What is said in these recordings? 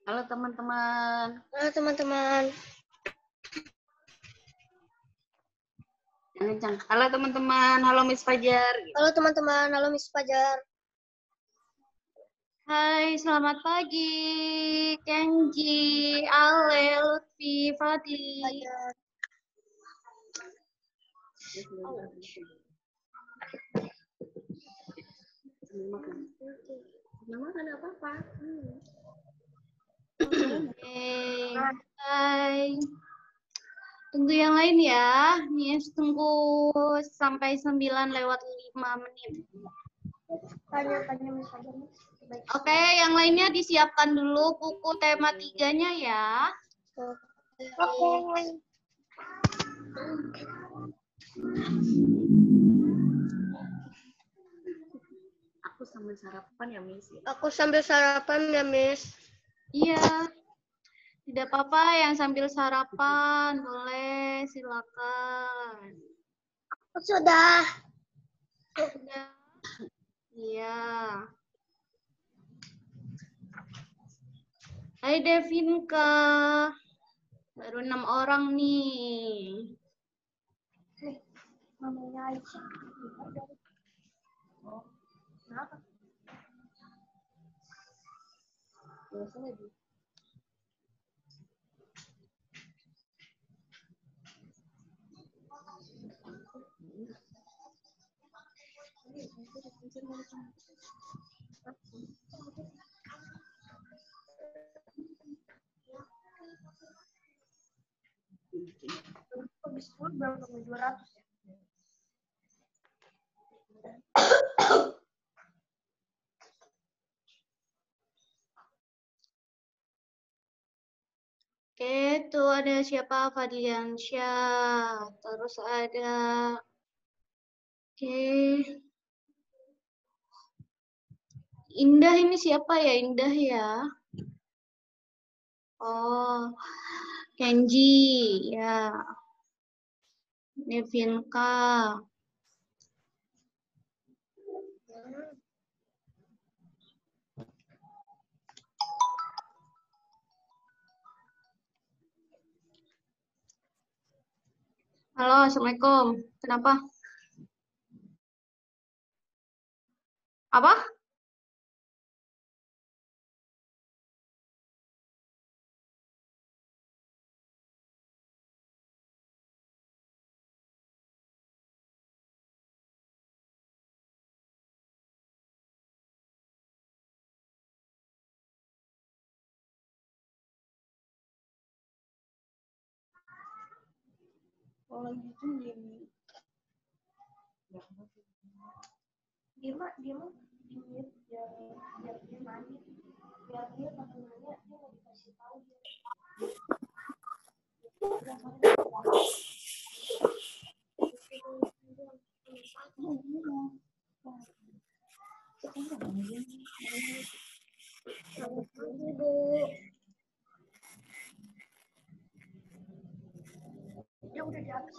Halo teman-teman. Halo teman-teman. Halo teman-teman. Halo Miss Fajar. Halo teman-teman. Halo Miss Fajar. Hai, selamat pagi. Kenji, Ale, Lutfi, Fadli. Fajar. Makan apa-apa. Oke. Hai. Tunggu yang lain ya. Nih, tunggu sampai 9:05. Tanya Miss Fajar. Oke, yang lainnya disiapkan dulu buku tema 3-nya ya. Oke. Aku sambil sarapan ya, Miss. Aku sambil sarapan ya, Miss. Iya. Tidak apa-apa yang sambil sarapan, boleh, silakan. Sudah. Sudah. Iya. Hai Devinka. Baru 6 orang nih. Mamanya Aisyah. Kenapa? Habis full berapa? 200 ya? Oke, tuh ada siapa? Fadliansyah. Terus ada oke. Indah ini siapa ya? Indah ya. Oh, Kenji ya. Devinka. Halo, Assalamualaikum. Kenapa? Apa? Kalau gitu dia mah di mute biar dia nanya, biar dia kalau nanya dia mau dikasih tahu dia. Ya udah di atas.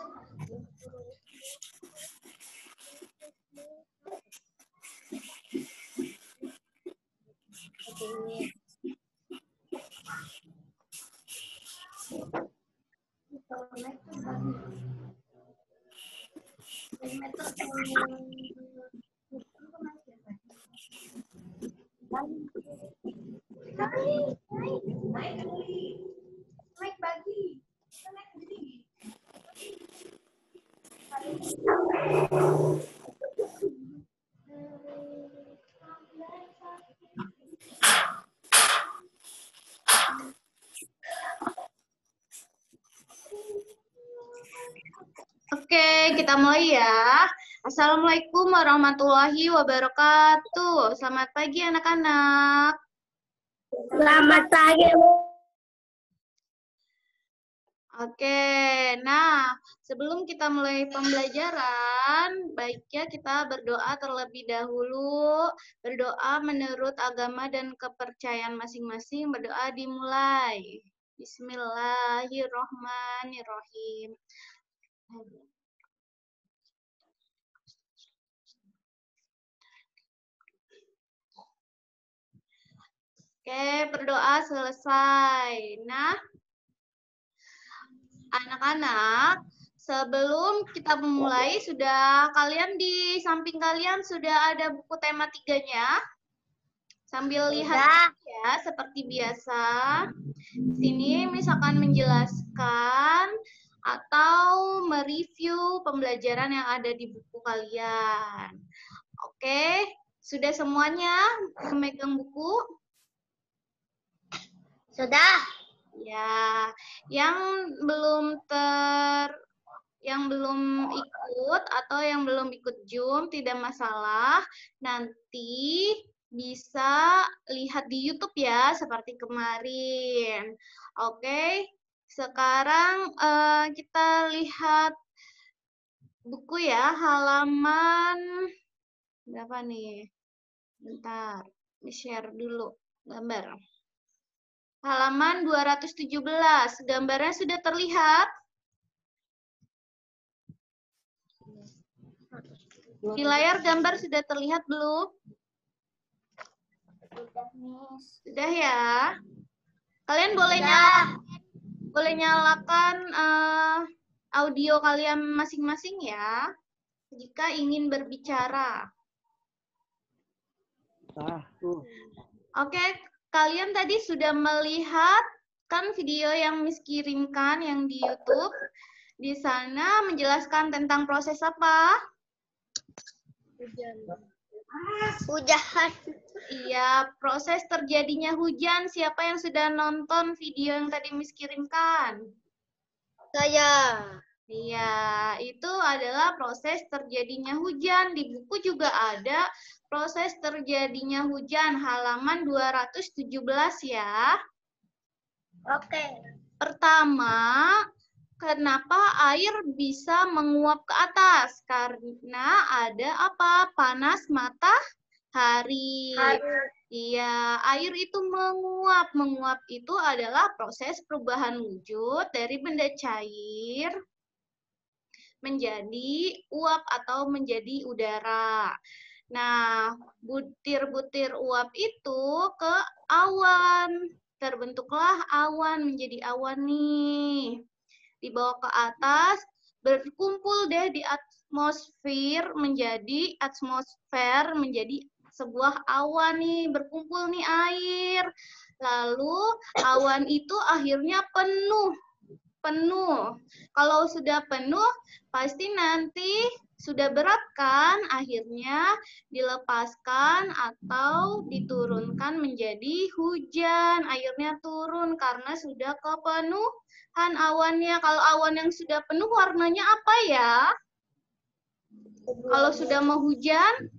Naik bagi. Naik jadi. Oke, kita mulai ya. Assalamualaikum warahmatullahi wabarakatuh. Selamat pagi anak-anak. Selamat pagi. Oke, nah sebelum kita mulai pembelajaran, baiknya kita berdoa terlebih dahulu. Berdoa menurut agama dan kepercayaan masing-masing. Berdoa dimulai. Bismillahirrohmanirrohim. Oke, berdoa selesai. Nah, anak-anak, sebelum kita memulai, kalian di samping kalian sudah ada buku tema 3-nya? Sambil lihat ya, seperti biasa. Sini misalkan menjelaskan atau mereview pembelajaran yang ada di buku kalian. Oke, sudah semuanya memegang buku? Sudah. Ya, yang belum ikut atau yang belum ikut Zoom tidak masalah. Nanti bisa lihat di YouTube ya, seperti kemarin. Oke, sekarang kita lihat buku ya, halaman berapa nih? Bentar, share dulu gambar. Halaman 217, gambarnya sudah terlihat? Di layar gambar sudah terlihat belum? Sudah, Miss. Sudah ya? Kalian boleh nyalakan audio kalian masing-masing ya, jika ingin berbicara. Oke, kalian tadi sudah melihat kan video yang Miss kirimkan yang di YouTube? Di sana menjelaskan tentang proses apa? Hujan. Iya, proses terjadinya hujan. Siapa yang sudah nonton video yang tadi Miss kirimkan? Saya. Iya, itu adalah proses terjadinya hujan. Di buku juga ada proses terjadinya hujan, halaman 217 ya. Oke. Pertama, kenapa air bisa menguap ke atas? Karena ada apa? Panas matahari. Iya, air itu menguap. Menguap itu adalah proses perubahan wujud dari benda cair menjadi uap atau menjadi udara. Nah, butir-butir uap itu ke awan. Terbentuklah awan, menjadi awan nih. Dibawa ke atas, berkumpul deh di atmosfer menjadi sebuah awan nih, berkumpul nih air. Lalu awan itu akhirnya penuh. Kalau sudah penuh, pasti nanti sudah berat kan, akhirnya dilepaskan atau diturunkan menjadi hujan. Airnya turun karena sudah kepenuhan awannya. Kalau awan yang sudah penuh warnanya apa ya? Kalau sudah mau hujan,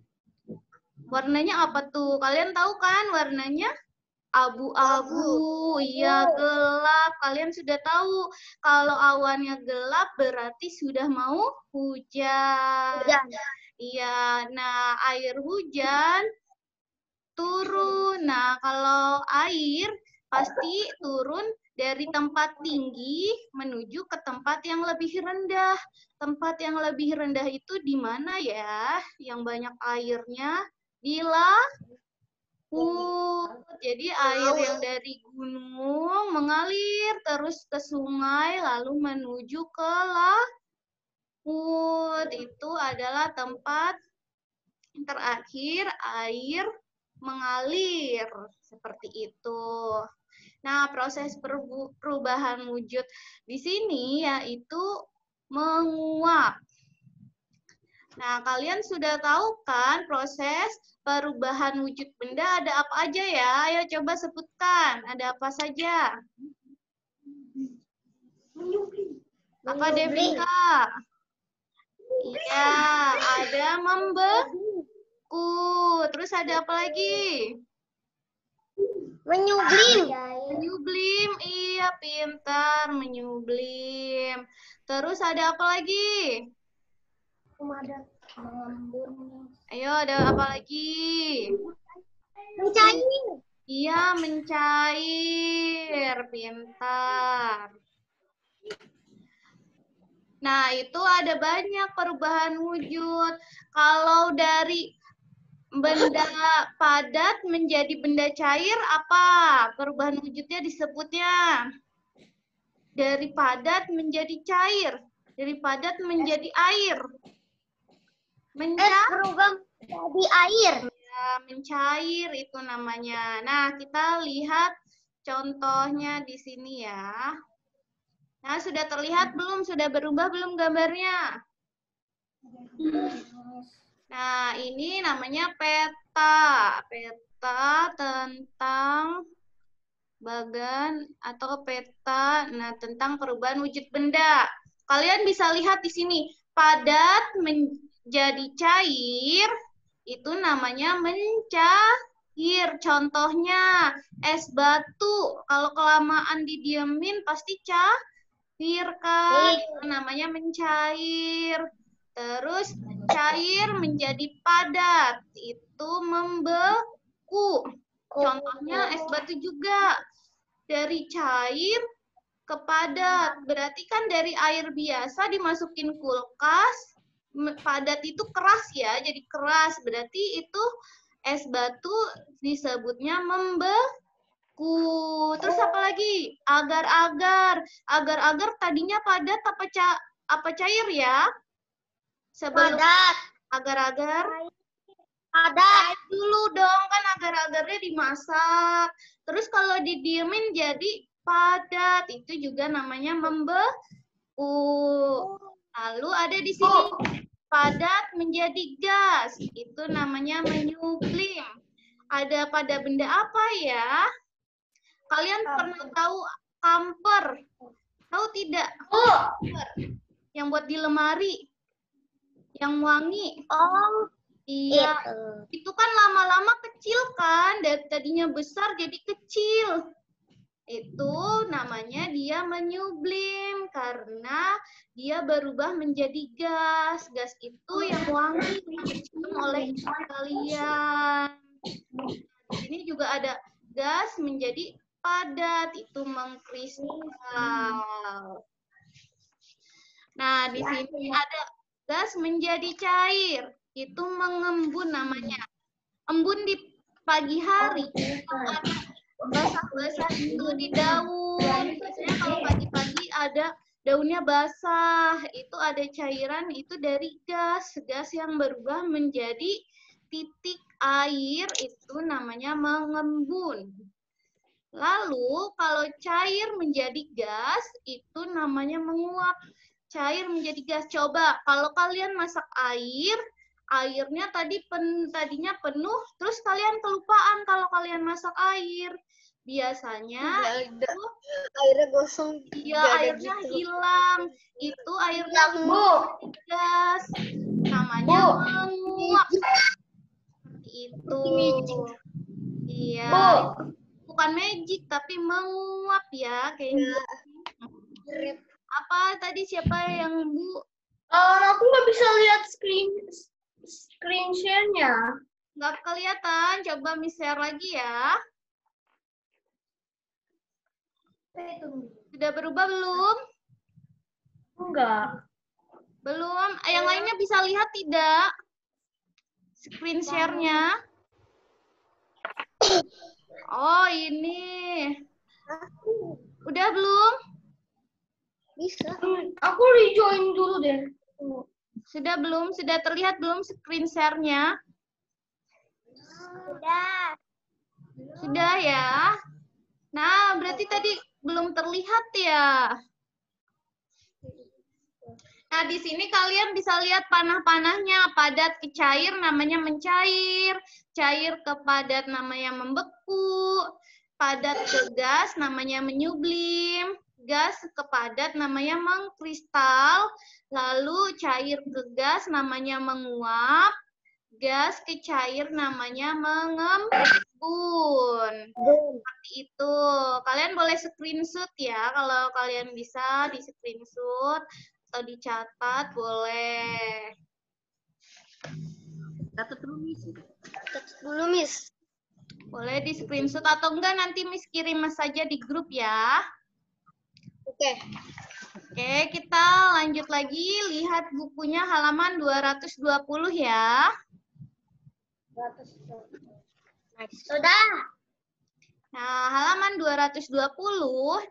warnanya apa tuh? Kalian tahu kan warnanya? Abu-abu, iya gelap. Kalian sudah tahu kalau awannya gelap berarti sudah mau hujan. Iya, nah air hujan turun. Nah, kalau air pasti turun dari tempat tinggi menuju ke tempat yang lebih rendah. Tempat yang lebih rendah itu di mana ya? Yang banyak airnya? Di laut. Jadi air yang dari gunung mengalir terus ke sungai lalu menuju ke laut. Itu adalah tempat terakhir air mengalir. Seperti itu. Nah, proses perubahan wujud di sini yaitu menguap. Nah, kalian sudah tahu kan proses perubahan wujud benda ada apa aja ya? Ayo coba sebutkan, ada apa saja? Apa Devinka? Iya, ada membeku. Terus ada apa lagi? Menyublim. Menyublim, iya pintar, menyublim. Terus ada apa lagi? Mengembun. Ayo, ada apa lagi? Mencair. Iya, mencair. Pintar. Nah, itu ada banyak perubahan wujud. Kalau dari benda padat menjadi benda cair apa? Perubahan wujudnya disebutnya. Dari padat menjadi cair. Dari padat menjadi air. Berubah jadi air. Ya, mencair itu namanya. Nah, kita lihat contohnya di sini ya. Nah, sudah terlihat belum? Sudah berubah belum gambarnya? Nah, ini namanya peta. Peta tentang bagan atau peta tentang perubahan wujud benda. Kalian bisa lihat di sini, padat menjadi cair, itu namanya mencair. Contohnya, es batu. Kalau kelamaan didiemin pasti cair kan? Itu namanya mencair. Terus cair menjadi padat, itu membeku. Contohnya es batu juga. Dari cair ke padat. Berarti kan dari air biasa dimasukin kulkas, padat itu keras ya, jadi keras. Berarti itu es batu disebutnya membeku. Terus apa lagi? Agar-agar. Agar-agar tadinya padat apa cair ya? Sebelum Padat. agar-agar Padat. dulu dong, kan agar-agarnya dimasak. Terus kalau didiemin jadi padat, itu juga namanya membeku. Lalu ada di sini padat menjadi gas, itu namanya menyublim. Ada pada benda apa ya? Kalian pernah tahu kamper? Tahu tidak? Kamper. Yang buat di lemari, yang wangi. Oh. Iya, itu kan lama-lama kecil kan, dari tadinya besar jadi kecil. Itu namanya dia menyublim karena dia berubah menjadi gas. Gas itu yang wangi dicium oleh kalian. Di sini juga ada gas menjadi padat, itu mengkristal. Nah, di sini ada gas menjadi cair. Itu mengembun namanya. Embun di pagi hari itu ada basah-basah itu di daun. Biasanya kalau pagi-pagi ada daunnya basah, itu ada cairan, itu dari gas. Gas yang berubah menjadi titik air, itu namanya mengembun. Lalu kalau cair menjadi gas, itu namanya menguap. Cair menjadi gas. Coba kalau kalian masak air, airnya tadinya penuh, terus kalian kelupaan kalau kalian masak air. Biasanya Airnya gosong. iya, airnya hilang. Itu airnya menjadi gas. Namanya menguap. Seperti itu. Iya. Bukan magic, tapi menguap ya. Kayak apa tadi, siapa yang Bu? Aku nggak bisa lihat screen share-nya. Nggak kelihatan, coba share lagi ya. Sudah berubah belum? Enggak. Belum. Yang lainnya bisa lihat tidak? Screen share-nya. Oh, ini. Udah belum? Bisa. Aku rejoin dulu deh. Sudah belum? Sudah terlihat belum screen share-nya? Sudah. Sudah ya. Nah, berarti tadi belum terlihat ya. Nah, di sini kalian bisa lihat panah-panahnya. Padat ke cair namanya mencair. Cair ke padat namanya membeku. Padat ke gas namanya menyublim. Gas ke padat namanya mengkristal. Lalu cair ke gas namanya menguap. Gas ke cair namanya mengembun. Seperti itu. Kalian boleh screenshot ya. Kalau kalian bisa di screenshot atau dicatat boleh. Catat dulu, Miss. Catat dulu, Miss. Boleh di screenshot atau enggak nanti Miss kirim saja di grup ya. Oke. Oke, kita lanjut lagi. Lihat bukunya halaman 220 ya. Sudah. Nah, halaman 220,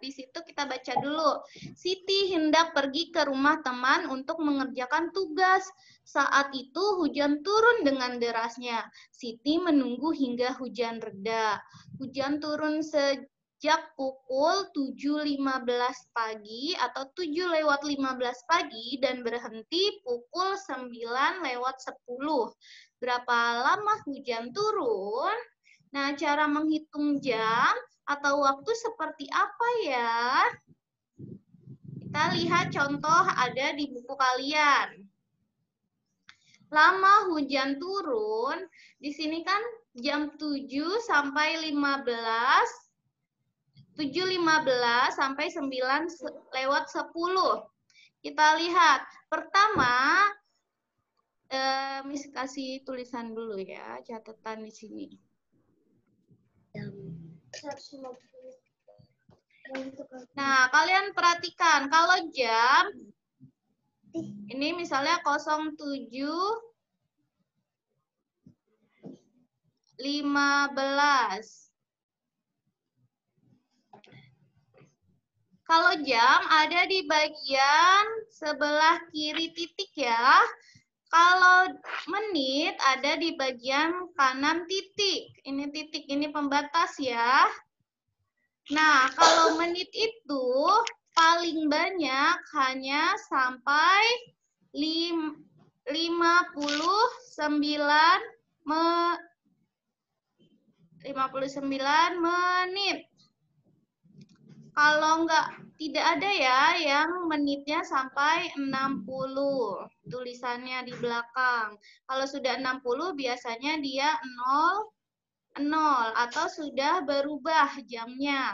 di situ kita baca dulu. Siti hendak pergi ke rumah teman untuk mengerjakan tugas. Saat itu hujan turun dengan derasnya. Siti menunggu hingga hujan reda. Hujan turun sejak pukul 7.15 pagi atau 7:15 pagi dan berhenti pukul 9:10. Berapa lama hujan turun? Nah, cara menghitung jam atau waktu seperti apa ya? Kita lihat contoh ada di buku kalian. Lama hujan turun, di sini kan jam 7 sampai 15, 7:15 sampai 9:10. Kita lihat, pertama, Miss kasih tulisan dulu ya, catatan di sini. Nah, kalian perhatikan kalau jam ini misalnya 07.15. Kalau jam ada di bagian sebelah kiri titik ya. Kalau menit ada di bagian kanan titik. Ini titik, ini pembatas ya. Nah, kalau menit itu paling banyak hanya sampai 59 menit. Kalau tidak ada ya yang menitnya sampai 60. Tulisannya di belakang. Kalau sudah 60 biasanya dia 0 atau sudah berubah jamnya.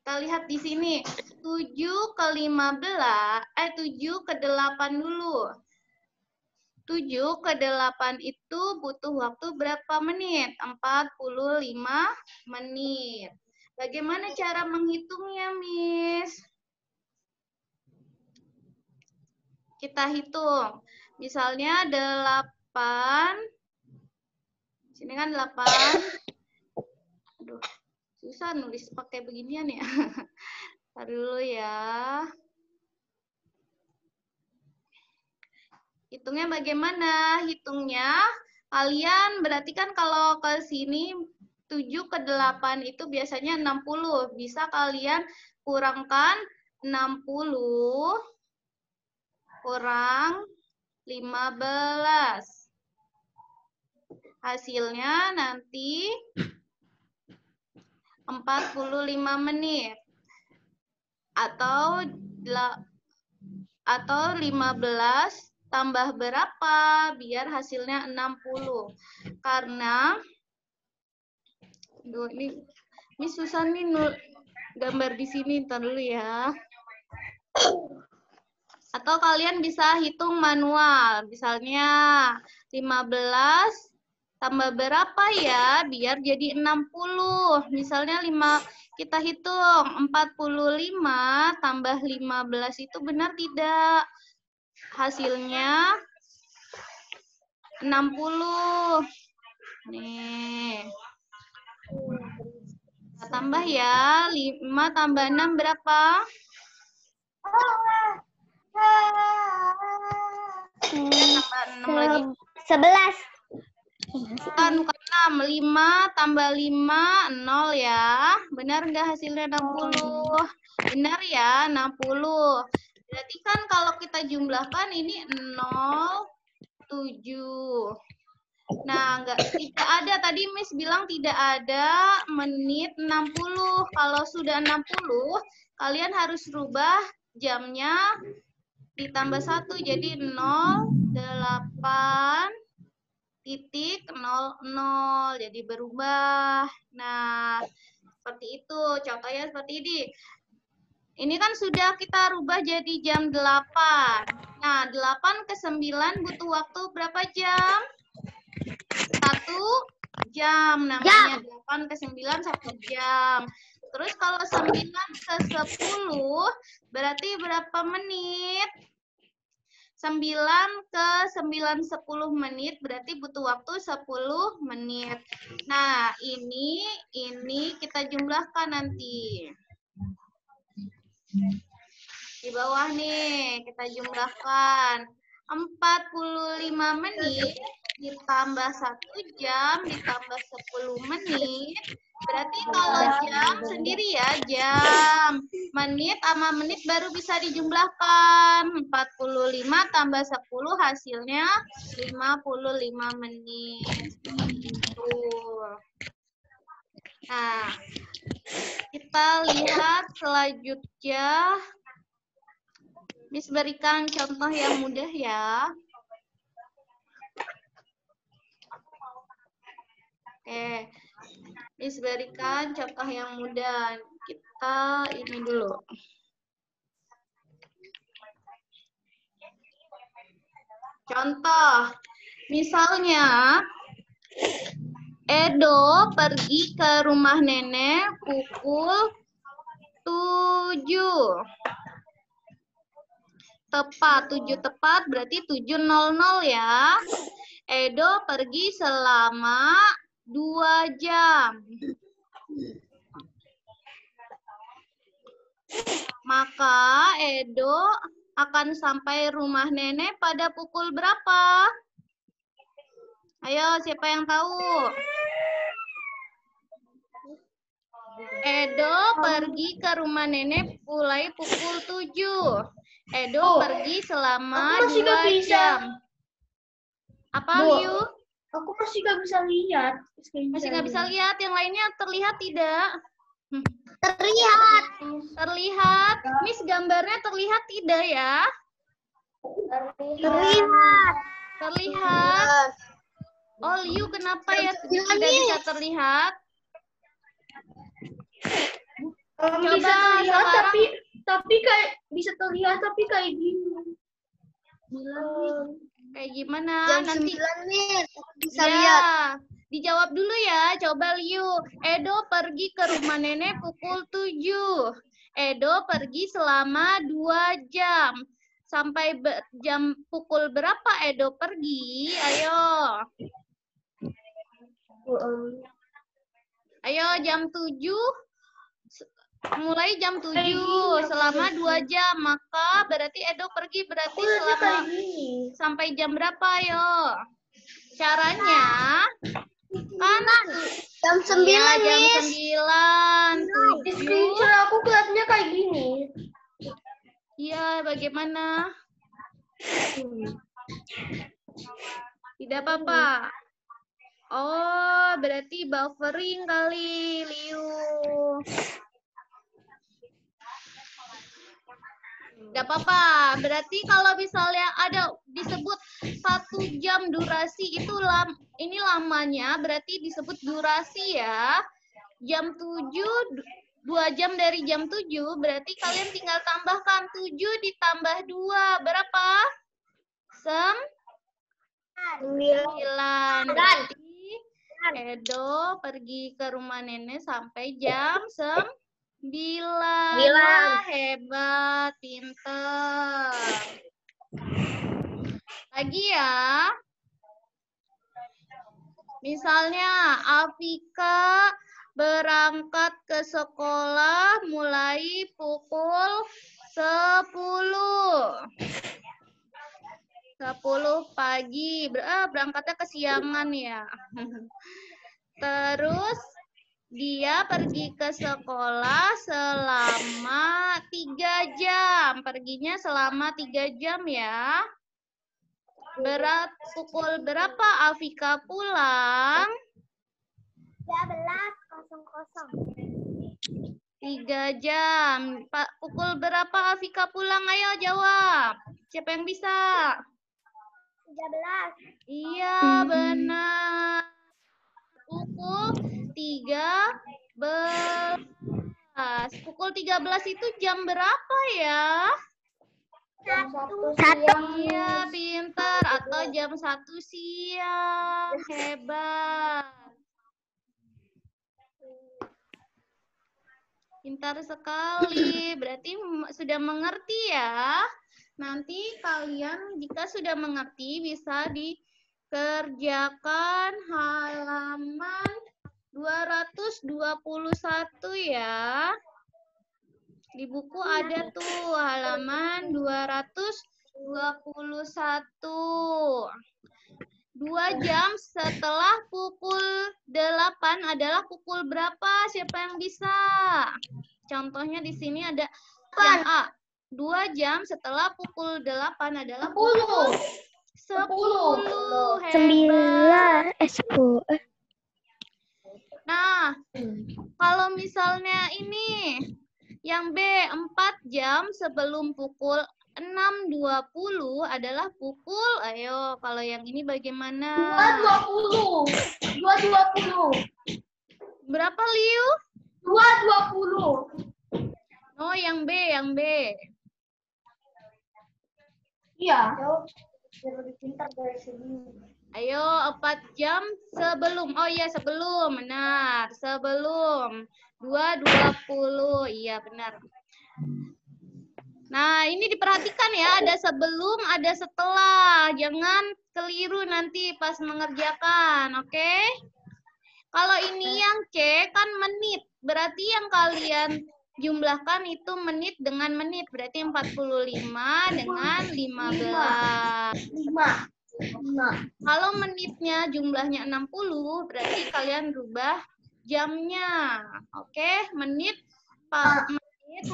Kita lihat di sini. 7:8 dulu. 7:8 itu butuh waktu berapa menit? 45 menit. Bagaimana cara menghitungnya, Miss? Kita hitung. Misalnya 8. Sini kan 8. Aduh, susah nulis pakai beginian ya. Ntar dulu ya. Hitungnya bagaimana? Hitungnya kalian berarti kan kalau ke sini 7:8 itu biasanya 60. Bisa kalian kurangkan 60 kurang 15. Hasilnya nanti 45 menit. Atau 15 tambah berapa biar hasilnya 60. Karena ini susah nih gambar di sini, ntar dulu ya. Atau kalian bisa hitung manual. Misalnya 15 tambah berapa ya biar jadi 60. Misalnya kita hitung 45 tambah 15 itu benar tidak? Hasilnya 60. Nih. Kita tambah ya. 5 tambah 6 berapa? 11. Bukan 6. 5 tambah 5, 0 ya. Benar nggak hasilnya 60? Benar ya, 60. Berarti kan kalau kita jumlahkan ini 0,7. Nah, tidak ada. Tadi Miss bilang tidak ada menit 60. Kalau sudah 60, kalian harus rubah jamnya ditambah 1. Jadi 08.00. Jadi berubah. Nah, seperti itu. Contohnya seperti ini. Ini kan sudah kita rubah jadi jam 8. Nah, 8 ke 9 butuh waktu berapa jam? 1 jam. Namanya 8 ke 9, 1 jam. Terus kalau 9 ke 10, berarti berapa menit? ke 9:10 menit, berarti butuh waktu 10 menit. Nah, ini kita jumlahkan nanti. Di bawah nih, kita jumlahkan. 45 menit ditambah 1 jam ditambah 10 menit. Berarti kalau jam sendiri ya, jam. Menit sama menit baru bisa dijumlahkan. 45 tambah 10 hasilnya 55 menit. Tuh. Nah, kita lihat selanjutnya. Miss berikan contoh yang mudah ya. Oke. Miss berikan contoh yang mudah. Kita ini dulu. Contoh. Misalnya, Edo pergi ke rumah nenek pukul 7. Tepat, 7 tepat berarti 7.00 ya. Edo pergi selama 2 jam. Maka Edo akan sampai rumah nenek pada pukul berapa? Ayo, siapa yang tahu? Edo pergi ke rumah nenek mulai pukul 7. Edo pergi selama 2 jam. Apa, Liu? Aku masih nggak bisa lihat. Masih nggak bisa lihat? Yang lainnya terlihat tidak? Terlihat. Terlihat. Miss gambarnya terlihat tidak ya? Terlihat. Terlihat. Oh, Liu kenapa ya tidak bisa terlihat? Coba Bisa terlihat sekarang. tapi kayak bisa terlihat tapi kayak gini. Kayak gimana? Jam Nanti 9 nih bisa ya, lihat. dijawab dulu ya. Coba Liu. Edo pergi ke rumah nenek pukul 7. Edo pergi selama 2 jam. Sampai jam pukul berapa Edo pergi? Ayo. Ayo jam 7. Mulai jam 7 selama 2 jam. Maka berarti Edo pergi berarti selama sampai jam berapa ayo? Caranya kan Jam 9 ya, jam nih. 9, Di 7. screenshot aku kelihatannya kayak gini. Iya, bagaimana? Tidak apa-apa. Oh, berarti buffering kali, Liu. Tidak apa-apa. Berarti kalau misalnya ada disebut 1 jam durasi itu ini lamanya berarti disebut durasi ya. Jam 7, 2 jam dari jam 7 berarti kalian tinggal tambahkan 7 ditambah 2 berapa? 9. Berarti Edo pergi ke rumah nenek sampai jam 9. Wah, hebat, pinter. Lagi ya. Misalnya Afika berangkat ke sekolah mulai pukul 10. 10 pagi. Berangkatnya kesiangan ya. Terus dia pergi ke sekolah selama 3 jam. Perginya selama 3 jam ya. Pukul berapa Afika pulang? 13.00. 3 jam. Pukul berapa Afika pulang? Ayo jawab. Siapa yang bisa? 13. Iya, benar. Pukul 13. Pukul 13 itu jam berapa ya? Jam 1 siang. Iya, pintar. Atau jam 1 siang. Hebat. Pintar sekali. Berarti sudah mengerti ya. Nanti kalian jika sudah mengerti bisa dikerjakan halaman 221 ya. Di buku ada tuh halaman 221. 2 jam setelah pukul 8 adalah pukul berapa? Siapa yang bisa? Contohnya di sini ada yang A. 2 jam setelah pukul 8 adalah pukul 10. Hebat. 10. Nah, kalau misalnya ini yang B, 4 jam sebelum pukul 6.20 adalah pukul, ayo kalau yang ini bagaimana? 2.20. Berapa, Liu? 2.20. Oh, yang B. Iya. Biar lebih pintar dari sini. Ayo, 4 jam sebelum. Oh iya, sebelum. Benar, sebelum. 2.20. Iya, benar. Nah, ini diperhatikan ya, ada sebelum, ada setelah. Jangan keliru nanti pas mengerjakan, oke? Kalau ini yang C kan menit. Berarti yang kalian jumlahkan itu menit dengan menit. Berarti 45 dengan 15. 5. Kalau menitnya jumlahnya 60, berarti kalian rubah jamnya. Oke, menit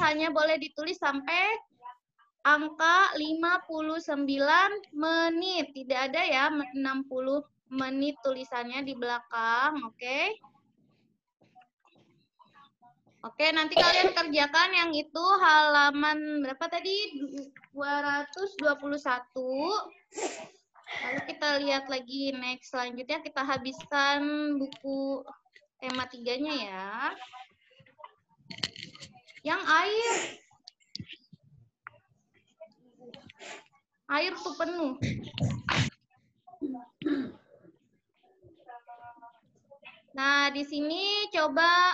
hanya boleh ditulis sampai angka 59 menit. Tidak ada ya 60 menit tulisannya di belakang, oke? Oke, nanti kalian kerjakan yang itu halaman berapa tadi? 221. Lalu kita lihat lagi next selanjutnya kita habiskan buku tema 3-nya ya. Yang air. Air tuh penuh. Nah, di sini coba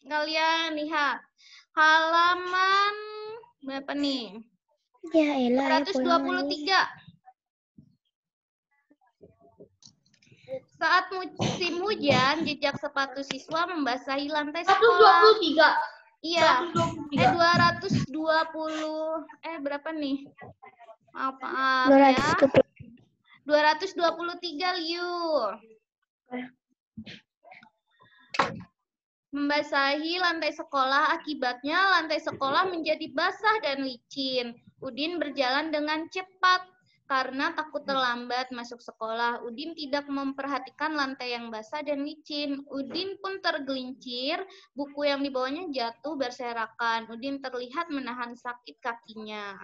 kalian lihat. Halaman berapa nih? Ya elah. 123. Saat musim hujan, jejak sepatu siswa membasahi lantai sekolah. 123. Iya. 220. Berapa nih? Maaf ya. 223, Liu. Membasahi lantai sekolah, akibatnya lantai sekolah menjadi basah dan licin. Udin berjalan dengan cepat karena takut terlambat masuk sekolah. Udin tidak memperhatikan lantai yang basah dan licin. Udin pun tergelincir, buku yang dibawanya jatuh berserakan. Udin terlihat menahan sakit kakinya.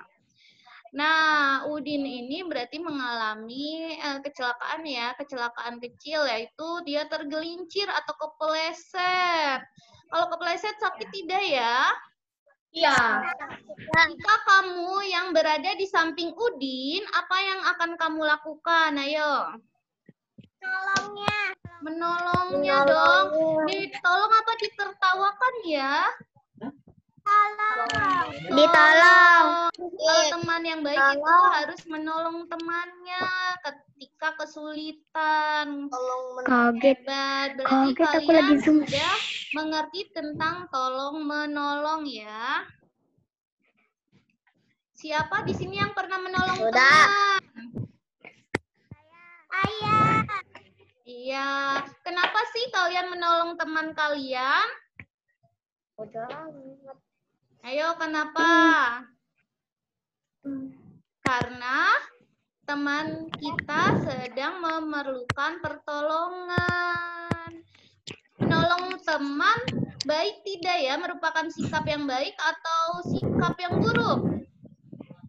Nah, Udin ini berarti mengalami kecelakaan ya, kecelakaan kecil, yaitu dia tergelincir atau kepleset. Kalau kepleset sakit tidak ya? Iya. Jika kamu yang berada di samping Udin, apa yang akan kamu lakukan? Ayo. Menolongnya dong. Ditolong apa ditertawakan ya? Ditolong. Kalau teman yang baik itu harus menolong temannya ketika kesulitan. Kaget. Hebat. Berarti Kaget, aku kalian lagi zoom. sudah mengerti tentang tolong menolong ya. Siapa di sini yang pernah menolong teman? Ayah. Iya. Kenapa sih kalian menolong teman kalian? Ayo, kenapa? Karena teman kita sedang memerlukan pertolongan. Menolong teman baik tidak ya? Merupakan sikap yang baik atau sikap yang buruk?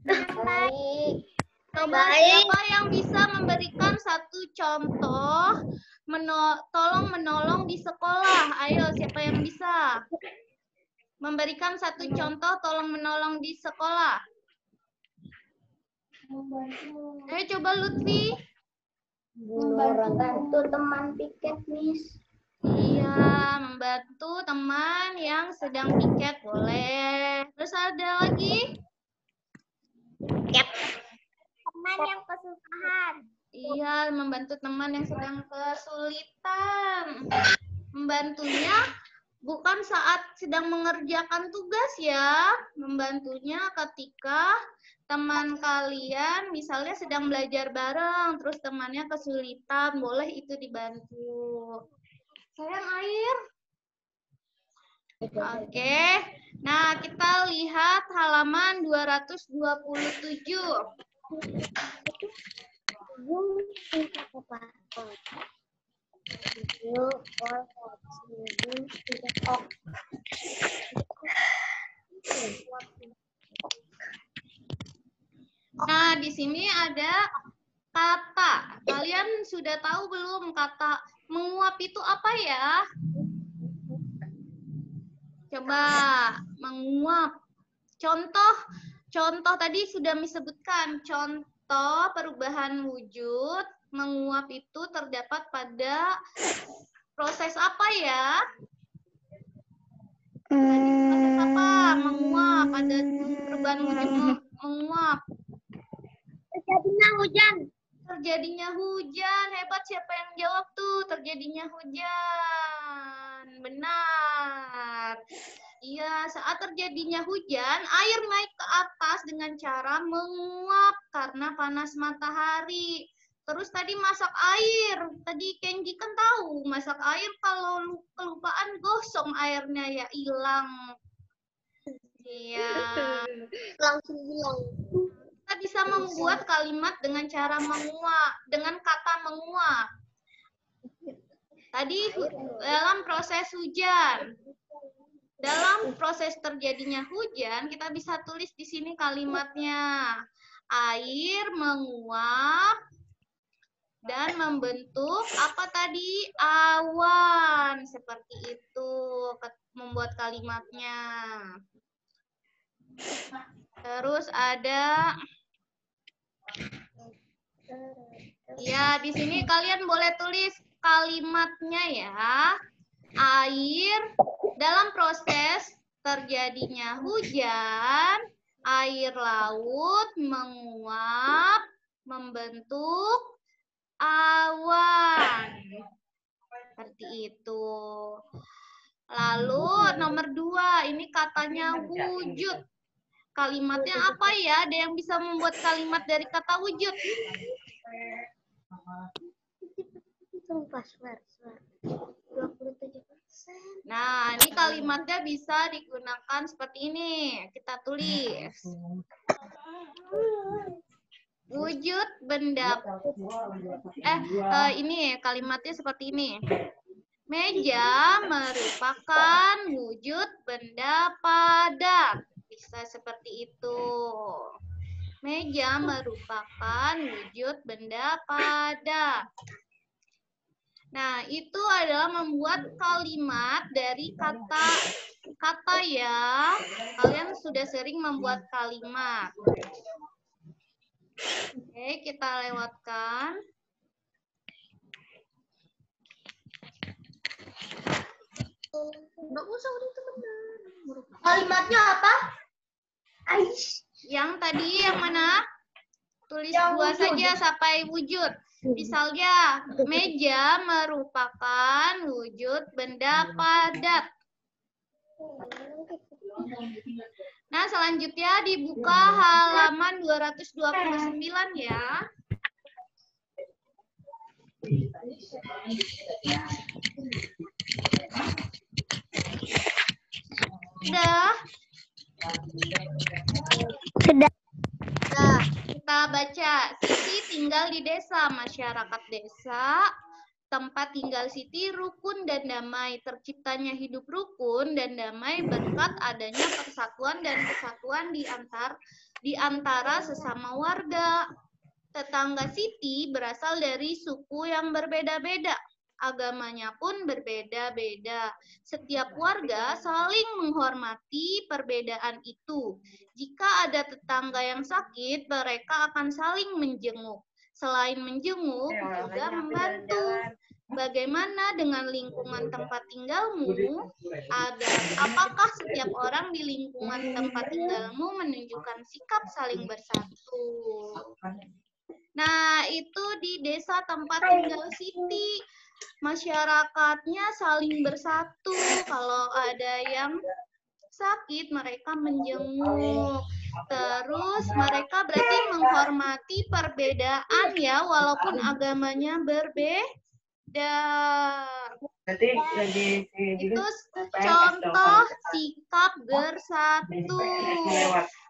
Baik. Coba siapa yang bisa memberikan satu contoh tolong menolong di sekolah? Ayo, siapa yang bisa memberikan satu contoh tolong menolong di sekolah? Ayo coba Lutfi. Membantu teman piket, Miss. Iya, membantu teman yang sedang piket boleh. Terus ada lagi? Piket. yang kesusahan. Iya, membantu teman yang sedang kesulitan. Membantunya bukan saat sedang mengerjakan tugas ya. Membantunya ketika teman kalian misalnya sedang belajar bareng, terus temannya kesulitan, boleh itu dibantu. Sayang air. Oke. Nah, kita lihat halaman 227. Nah, di sini ada kata. Kalian sudah tahu belum kata menguap itu apa ya? Coba menguap. Contoh tadi sudah disebutkan. Contoh perubahan wujud menguap itu terdapat pada proses apa ya? Proses apa? Menguap. Pada perubahan wujud menguap. Terjadinya hujan. Terjadinya hujan. Hebat, siapa yang jawab tuh? Terjadinya hujan. Benar. Iya, saat terjadinya hujan, air naik ke atas dengan cara menguap karena panas matahari. Terus tadi masak air. Tadi Kenji kan tahu, masak air kalau kelupaan gosong airnya ya hilang. Iya. Langsung hilang. Kita bisa membuat kalimat dengan cara menguap, dengan kata menguap. Tadi dalam proses hujan. Dalam proses terjadinya hujan, kita bisa tulis di sini kalimatnya. Air menguap dan membentuk apa tadi? Awan. Seperti itu membuat kalimatnya. Terus ada ya, di sini kalian boleh tulis kalimatnya ya. Air dalam proses terjadinya hujan, air laut menguap membentuk awan. Seperti itu. Lalu nomor 2, ini katanya wujud. Kalimatnya apa ya? Ada yang bisa membuat kalimat dari kata wujud? Nah, ini kalimatnya bisa digunakan seperti ini. Kita tulis. Wujud benda. Ini kalimatnya seperti ini. Meja merupakan wujud benda padat. Bisa seperti itu. Meja merupakan wujud benda padat. Nah, itu adalah membuat kalimat dari kata ya. Kalian sudah sering membuat kalimat. Oke, kita lewatkan. Nggak usah udah itu benar. Kalimatnya apa? Yang tadi yang mana? Tulis dua saja sampai wujud. Misalnya, meja merupakan wujud benda padat. Nah, selanjutnya dibuka halaman 229 ya. Sudah? Sudah. Nah, kita baca. Siti tinggal di desa, masyarakat desa, tempat tinggal Siti rukun dan damai. Terciptanya hidup rukun dan damai berkat adanya persatuan dan kesatuan di antara sesama warga. Tetangga Siti berasal dari suku yang berbeda-beda. Agamanya pun berbeda-beda. Setiap warga saling menghormati perbedaan itu. Jika ada tetangga yang sakit, mereka akan saling menjenguk. Selain menjenguk, juga membantu. Bagaimana dengan lingkungan tempat tinggalmu? Apakah setiap orang di lingkungan tempat tinggalmu menunjukkan sikap saling bersatu? Nah, itu di desa tempat tinggal Siti. Masyarakatnya saling bersatu. Kalau ada yang sakit, mereka menjenguk. Terus mereka berarti menghormati perbedaan ya, walaupun agamanya berbeda. Itu contoh sikap bersatu.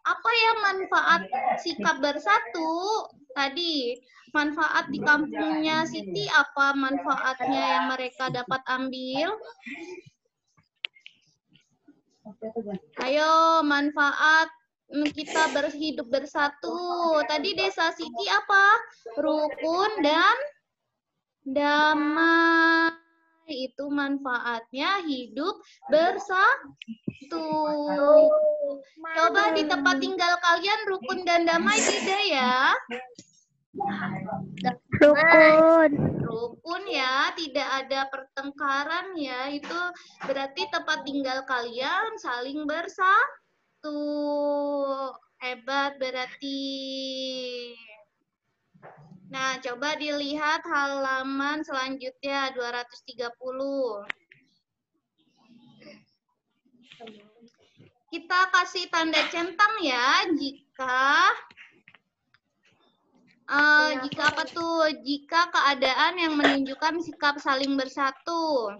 Apa ya manfaat sikap bersatu? Tadi manfaat di kampungnya Siti, apa manfaatnya yang mereka dapat ambil? Ayo, manfaat kita berhidup bersatu. Tadi desa Siti apa? Rukun dan damai. Itu manfaatnya hidup bersatu. Coba di tempat tinggal kalian rukun dan damai tidak ya? Rukun ya, tidak ada pertengkaran ya. Itu berarti tempat tinggal kalian saling bersatu. Hebat berarti. Nah, coba dilihat halaman selanjutnya 230. Kita kasih tanda centang ya jika apa tuh? Jika keadaan yang menunjukkan sikap saling bersatu.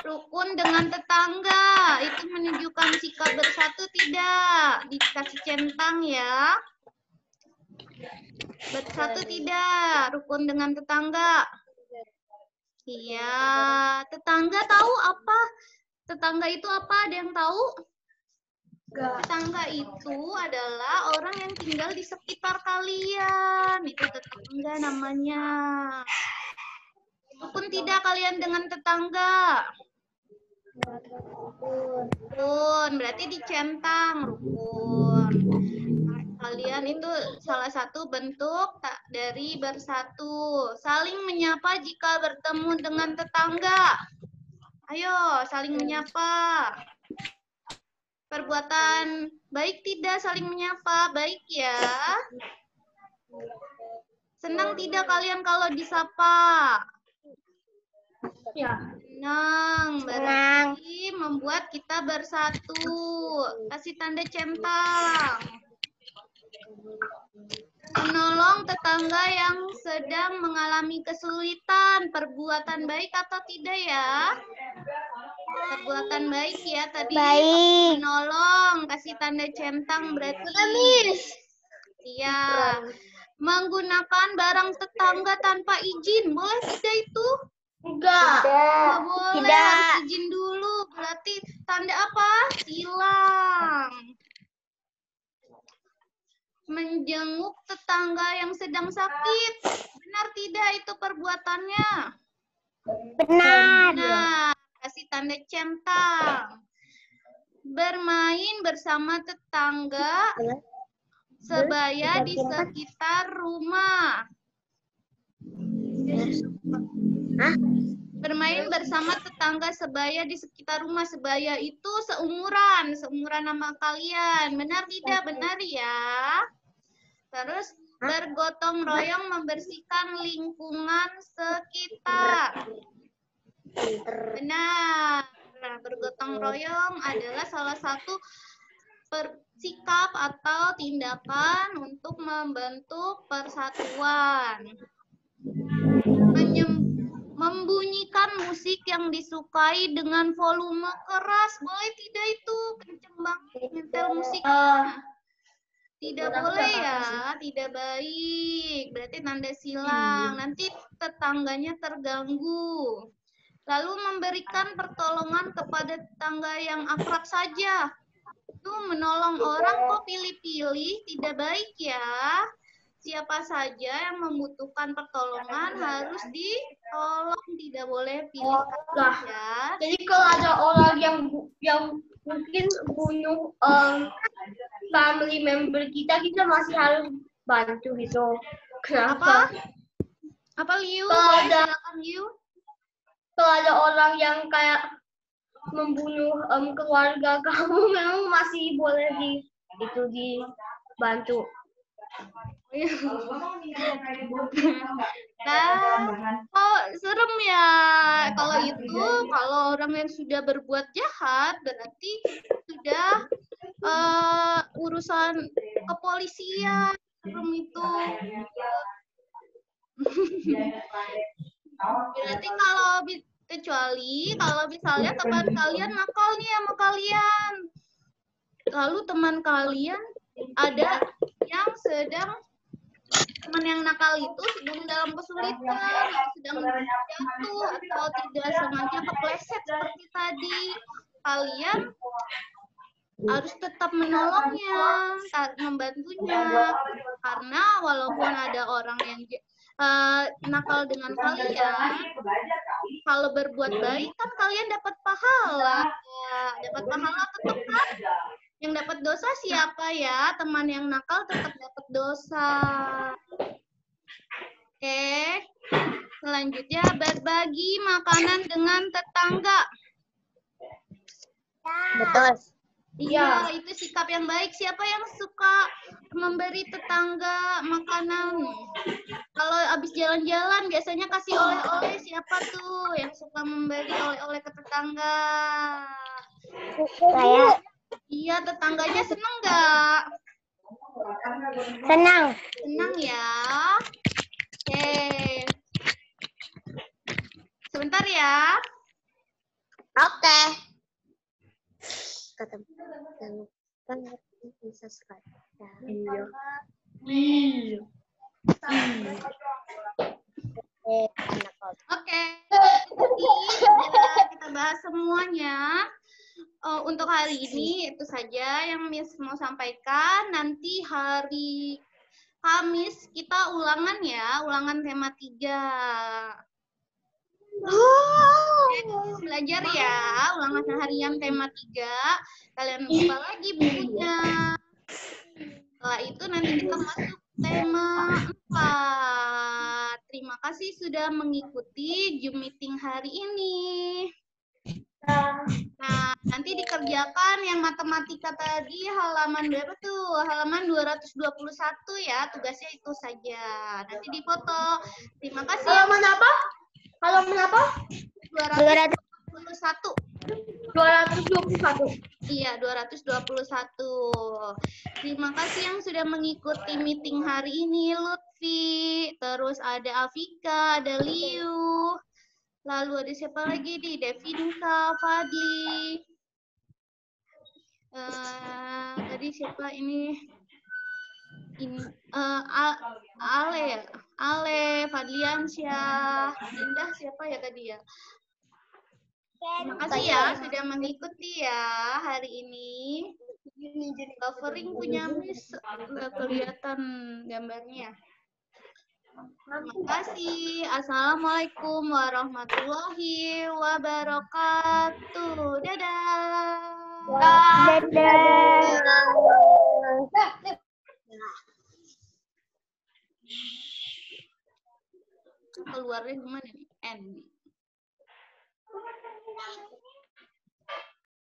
Rukun dengan tetangga, itu menunjukkan sikap bersatu tidak? Dikasih centang ya. Bersatu tidak? Rukun dengan tetangga. Iya, tetangga tahu apa? Tetangga itu apa? Ada yang tahu? Tetangga itu adalah orang yang tinggal di sekitar kalian. Itu tetangga namanya. Rukun tidak kalian dengan tetangga? Rukun, berarti dicentang rukun. Kalian itu salah satu bentuk dari bersatu. Saling menyapa jika bertemu dengan tetangga. Ayo, saling menyapa. Perbuatan baik tidak saling menyapa? Baik ya. Senang tidak kalian kalau disapa? Ya. Senang, berarti membuat kita bersatu. Kasih tanda centang. Menolong tetangga yang sedang mengalami kesulitan. Perbuatan baik atau tidak ya? Perbuatan baik ya tadi. Baik. Menolong, kasih tanda centang berarti. Iya. Menggunakan barang tetangga tanpa izin, boleh tidak itu? Enggak. Nggak boleh, harus izin dulu. Berarti tanda apa? Silang. Menjenguk tetangga yang sedang sakit. Benar tidak itu perbuatannya? Benar. Nah, kasih tanda centang. Bermain bersama tetangga sebaya di sekitar rumah. Bermain bersama tetangga sebaya di sekitar rumah. Sebaya itu seumuran nama kalian. Benar tidak? Benar ya. Terus bergotong royong membersihkan lingkungan sekitar. Benar. Bergotong royong adalah salah satu sikap atau tindakan untuk membentuk persatuan. Membunyikan musik yang disukai dengan volume keras. Boleh tidak itu? Kenceng banget nyetel musiknya. Tidak boleh ya, tidak baik. Berarti tanda silang. Nanti tetangganya terganggu. Lalu memberikan pertolongan kepada tetangga yang akrab saja. Itu menolong orang kok pilih-pilih, tidak baik ya. Siapa saja yang membutuhkan pertolongan harus ditolong, tidak boleh pilih saja. Jadi kalau ada orang yang mungkin bunuh family member kita masih harus bantu gitu. Kenapa? Apa Liu? Silakan Liu. Kalau ada orang yang kayak membunuh keluarga kamu, memang masih boleh dibantu. Nah, oh serem ya. Kalau itu, kalau orang yang sudah berbuat jahat berarti sudah urusan kepolisian. Serem itu. Berarti kecuali kalau misalnya teman kalian nakal nih sama kalian, lalu teman kalian ada yang sedang teman yang nakal itu sedang dalam kesulitan, sedang jatuh atau tidak sengaja kepleset seperti tadi, kalian harus tetap menolongnya, membantunya, karena walaupun ada orang yang nakal dengan kalian, kalau berbuat baik kan kalian dapat pahala, tetap kan? Yang dapat dosa siapa ya? Teman yang nakal tetap dapat dosa. Oke, selanjutnya berbagi makanan dengan tetangga. Betul. Iya, itu sikap yang baik. Siapa yang suka memberi tetangga makanan? Kalau habis jalan-jalan biasanya kasih oleh-oleh, siapa tuh yang suka memberi oleh-oleh ke tetangga? Saya. Iya, tetangganya seneng nggak? Senang. Senang ya. Oke. Sebentar ya. Oke. Bisa Iya. Oke. Jadi kita bahas semuanya. Untuk hari ini itu saja yang Miss mau sampaikan. Nanti hari Kamis kita ulangan ya, ulangan tema 3. Belajar ya, ulangan harian tema 3. Kalian buka lagi bukunya. Setelah itu nanti kita masuk tema 4. Terima kasih sudah mengikuti Zoom meeting hari ini. Nah, nanti dikerjakan yang matematika tadi halaman berapa tuh? Halaman 221 ya, tugasnya itu saja. Nanti difoto. Terima kasih. Halaman apa? Halaman apa? 221. 221. Iya, 221. Terima kasih yang sudah mengikuti meeting hari ini, Lutfi. Terus ada Afika, ada Liu. Lalu ada siapa lagi nih? Devinka, Fadli. Tadi siapa ini? Ale ya? Ale, Fadliansyah. Indah siapa ya tadi ya? Terima kasih ya sudah mengikuti ya hari ini. Covering punya Miss, nggak kelihatan gambarnya. Terima kasih. Assalamualaikum warahmatullahi wabarakatuh. Dadah. Keluarnya gimana nih? End.